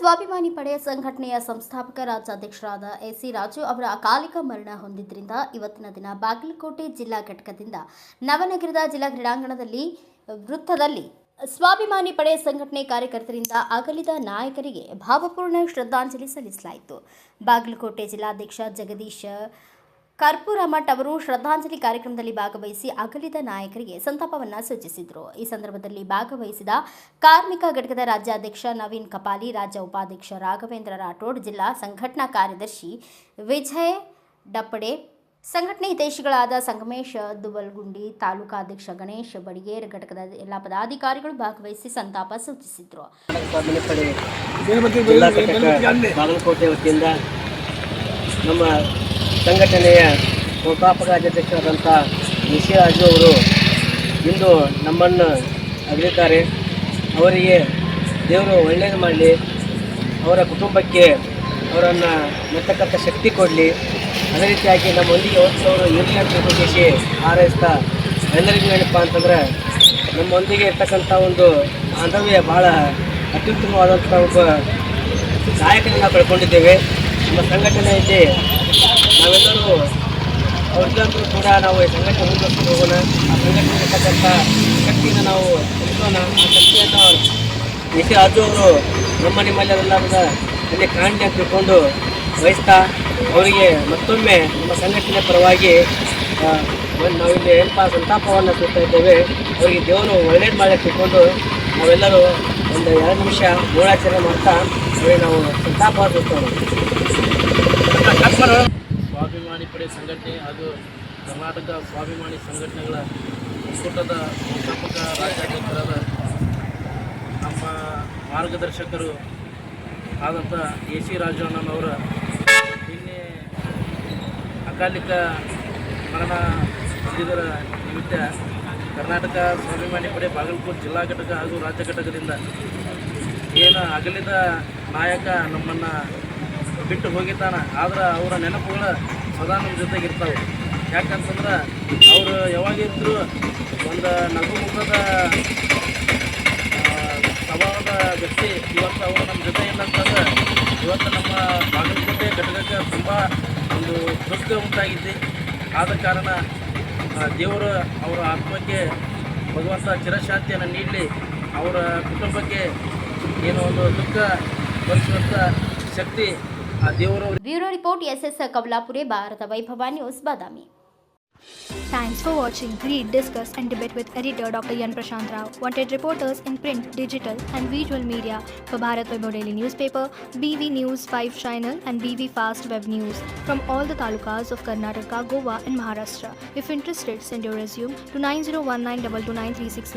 ಸ್ವಾಭಿಮಾನಿ ಪಡೆ ಸಂಘಟನೆಯ ಸಂಸ್ಥಾಪಕ ರಾಜ್ಯಾಧ್ಯಕ್ಷರಾದ ಎಸಿ ರಾಜು ಅವರ ಅಕಾಲಿಕ ಮರಣ ಹೊಂದಿದ್ದರಿಂದ ಇವತ್ತಿನ ದಿನ ಬಾಗಲಕೋಟೆ ಜಿಲ್ಲಾ ಘಟಕದಿಂದ ನವನಗರದ ಜಿಲ್ಲಾ ಕ್ರೀಡಾಂಗಣದಲ್ಲಿ ವೃತ್ತದಲ್ಲಿ ಸ್ವಾಭಿಮಾನಿ ಪಡೆ ಸಂಘಟನೆ ಕಾರ್ಯಕರ್ತರಿಂದ ಅಗಲಿದ ನಾಯಕರಿಗೆ ಭಾವಪೂರ್ಣ ಶ್ರದ್ಧಾಂಜಲಿ ಸಲ್ಲಿಸಲಾಯಿತು. ಬಾಗಲಕೋಟೆ ಜಿಲ್ಲಾಧ್ಯಕ್ಷ ಜಗದೀಶ ಕರ್ಪೂರಮಠ್ ಅವರು ಶ್ರದ್ಧಾಂಜಲಿ ಕಾರ್ಯಕ್ರಮದಲ್ಲಿ ಭಾಗವಹಿಸಿ ಅಗಲಿದ ನಾಯಕರಿಗೆ ಸಂತಾಪವನ್ನು ಸೂಚಿಸಿದರು. ಈ ಸಂದರ್ಭದಲ್ಲಿ ಭಾಗವಹಿಸಿದ ಕಾರ್ಮಿಕ ಘಟಕದ ರಾಜ್ಯಾಧ್ಯಕ್ಷ ನವೀನ್ ಕಪಾಲಿ, ರಾಜ್ಯ ಉಪಾಧ್ಯಕ್ಷ ರಾಘವೇಂದ್ರ ರಾಠೋಡ್, ಜಿಲ್ಲಾ ಸಂಘಟನಾ ಕಾರ್ಯದರ್ಶಿ ವಿಜಯ್ ಡಪ್ಪಡೆ, ಸಂಘಟನೆ ಹಿತೈಷಿಗಳಾದ ಸಂಗಮೇಶ್ ದುಬಲ್ಗುಂಡಿ, ತಾಲೂಕಾಧ್ಯಕ್ಷ ಗಣೇಶ್ ಬಡಿಗೇರ್, ಘಟಕದ ಎಲ್ಲ ಪದಾಧಿಕಾರಿಗಳು ಭಾಗವಹಿಸಿ ಸಂತಾಪ ಸೂಚಿಸಿದರು. ಬಾಗಲಕೋಟೆ ವತಿಯಿಂದ ನಮ್ಮ ಸಂಘಟನೆಯ ಸಂಸ್ಥಾಪಕ ಅಧ್ಯಕ್ಷರಾದಂಥ ಎಸಿ ರಾಜು ಅವರು ಇಂದು ನಮ್ಮನ್ನು ಅಗಲಿದ್ದಾರೆ. ಅವರಿಗೆ ದೇವರು ಒಳ್ಳೆಯದು ಮಾಡಲಿ, ಅವರ ಕುಟುಂಬಕ್ಕೆ ಅವರನ್ನು ಮೆತ್ತಕ್ಕಂಥ ಶಕ್ತಿ ಕೊಡಲಿ. ಅದೇ ರೀತಿಯಾಗಿ ನಮ್ಮೊಂದಿಗೆ ಅವರು ಇರಲಿ ಅಂತ ಉದ್ದೇಶಿಸಿ ಹಾರೈಸ್ತಾ ಎಲ್ಲರಿಗೂ ಏನಪ್ಪ ಅಂತಂದ್ರೆ ನಮ್ಮೊಂದಿಗೆ ಇರ್ತಕ್ಕಂಥ ಒಂದು ಬಾಂಧವ್ಯ ಭಾಳ ಅತ್ಯುತ್ತಮವಾದಂಥ ಒಬ್ಬ ನಾಯಕರನ್ನು ಕಳ್ಕೊಂಡಿದ್ದೇವೆ. ನಮ್ಮ ಸಂಘಟನೆಯಲ್ಲಿ ನಾವೆಲ್ಲರೂ ಅವ್ರಿಗೂ ಕೂಡ ನಾವು ಈ ಸಂಘಟನೆ ಮುಂದುವರಿಸ್ಕೊಂಡು ಹೋಗೋಣ. ಆ ಸಂಘಟನೆ ಇರ್ತಕ್ಕಂಥ ಶಕ್ತಿಯನ್ನು ನಾವು ತಿಳಿಸೋಣ. ಆ ಶಕ್ತಿಯನ್ನು ಎಸಿ ರಾಜು ಅವರು ನಿಮ್ಮಲ್ಲೆಲ್ಲರದ ಅಲ್ಲಿ ಕಾಣಲಿ ಅಂತ ತಿಳ್ಕೊಂಡು ವಹಿಸ್ತಾ ಅವರಿಗೆ ಮತ್ತೊಮ್ಮೆ ನಮ್ಮ ಸಂಘಟನೆ ಪರವಾಗಿ ನಾವಿಲ್ಲಿ ಏನಪ್ಪ ಸಂತಾಪವನ್ನು ಸೂಚ್ತಾ ಇದ್ದೇವೆ. ಅವರಿಗೆ ದೇವರು ಒಳ್ಳೇದು ಮಾಡಿ ತಿಳ್ಕೊಂಡು ನಾವೆಲ್ಲರೂ ಒಂದು 2 ನಿಮಿಷ ಮೂಢಾಚರಣೆ ಮಾಡ್ತಾ ಅವರಿಗೆ ನಾವು ಸಂತಾಪ ಸೂಚ್ತೋಣ. ಸ್ವಾಭಿಮಾನಿ ಪಡೆ ಸಂಘಟನೆ ಹಾಗೂ ಕರ್ನಾಟಕ ಸ್ವಾಭಿಮಾನಿ ಸಂಘಟನೆಗಳ ಒಕ್ಕೂಟದ ಸಂಸ್ಥಾಪಕ ರಾಜ್ಯಾಧ್ಯಕ್ಷರಾದ ನಮ್ಮ ಮಾರ್ಗದರ್ಶಕರು ಆದಂಥ ಎಸಿ ರಾಜು ಅಣ್ಣನವರ ನಿನ್ನೆ ಅಕಾಲಿಕ ಮರಣ ಹೊಂದಿದರ ನಿಮಿತ್ತ ಕರ್ನಾಟಕ ಸ್ವಾಭಿಮಾನಿ ಪಡೆ ಬಾಗಲಕೋಟೆ ಜಿಲ್ಲಾ ಘಟಕ ಹಾಗೂ ರಾಜ್ಯ ಘಟಕದಿಂದ ಏನು ಅಗಲಿದ ನಾಯಕ ನಮ್ಮನ್ನು ಬಿಟ್ಟು ಹೋಗಿದ್ದಾನೆ. ಆದ್ರೆ ಅವರ ನೆನಪುಗಳು ಸದಾ ನಮ್ಮ ಜೊತೆಗಿರ್ತಾವೆ. ಯಾಕಂತಂದ್ರೆ ಅವರು ಯಾವಾಗಿದ್ದರೂ ಒಂದು ನಗುಮುಖದ ಸ್ವಭಾವದ ವ್ಯಕ್ತಿ. ಇವತ್ತು ಅವರು ನಮ್ಮ ಜೊತೆ ಇಲ್ಲ ಅಂತಂದ್ರೆ ಇವತ್ತು ನಮ್ಮ ಬಾಗಲಕೋಟೆ ಘಟಕಕ್ಕೆ ತುಂಬ ಒಂದು ದುಃಖ ಉಂಟಾಗಿದ್ದೆ. ಆದ ಕಾರಣ ದೇವರು ಅವರ ಆತ್ಮಕ್ಕೆ ಭಗವಂತ ಚಿರಶಾಂತಿಯನ್ನು ನೀಡಲಿ. ಅವರ ಕುಟುಂಬಕ್ಕೆ ಏನೋ ಒಂದು ದುಃಖ ಭರಿಸುವಂಥ ಶಕ್ತಿ bureau report SS Kavalapure, Bharat Vaibhav news, Badami. Thanks for watching. Read, discuss and debate with editor Dr. Yan Prashant Rao. Wanted reporters in print, digital and visual media for Bharat Vaibhav Daily Newspaper, BV News 5 Channel and BV Fast Web News from all the talukas of Karnataka, Goa and Maharashtra. If interested, send your resume to 9019229369.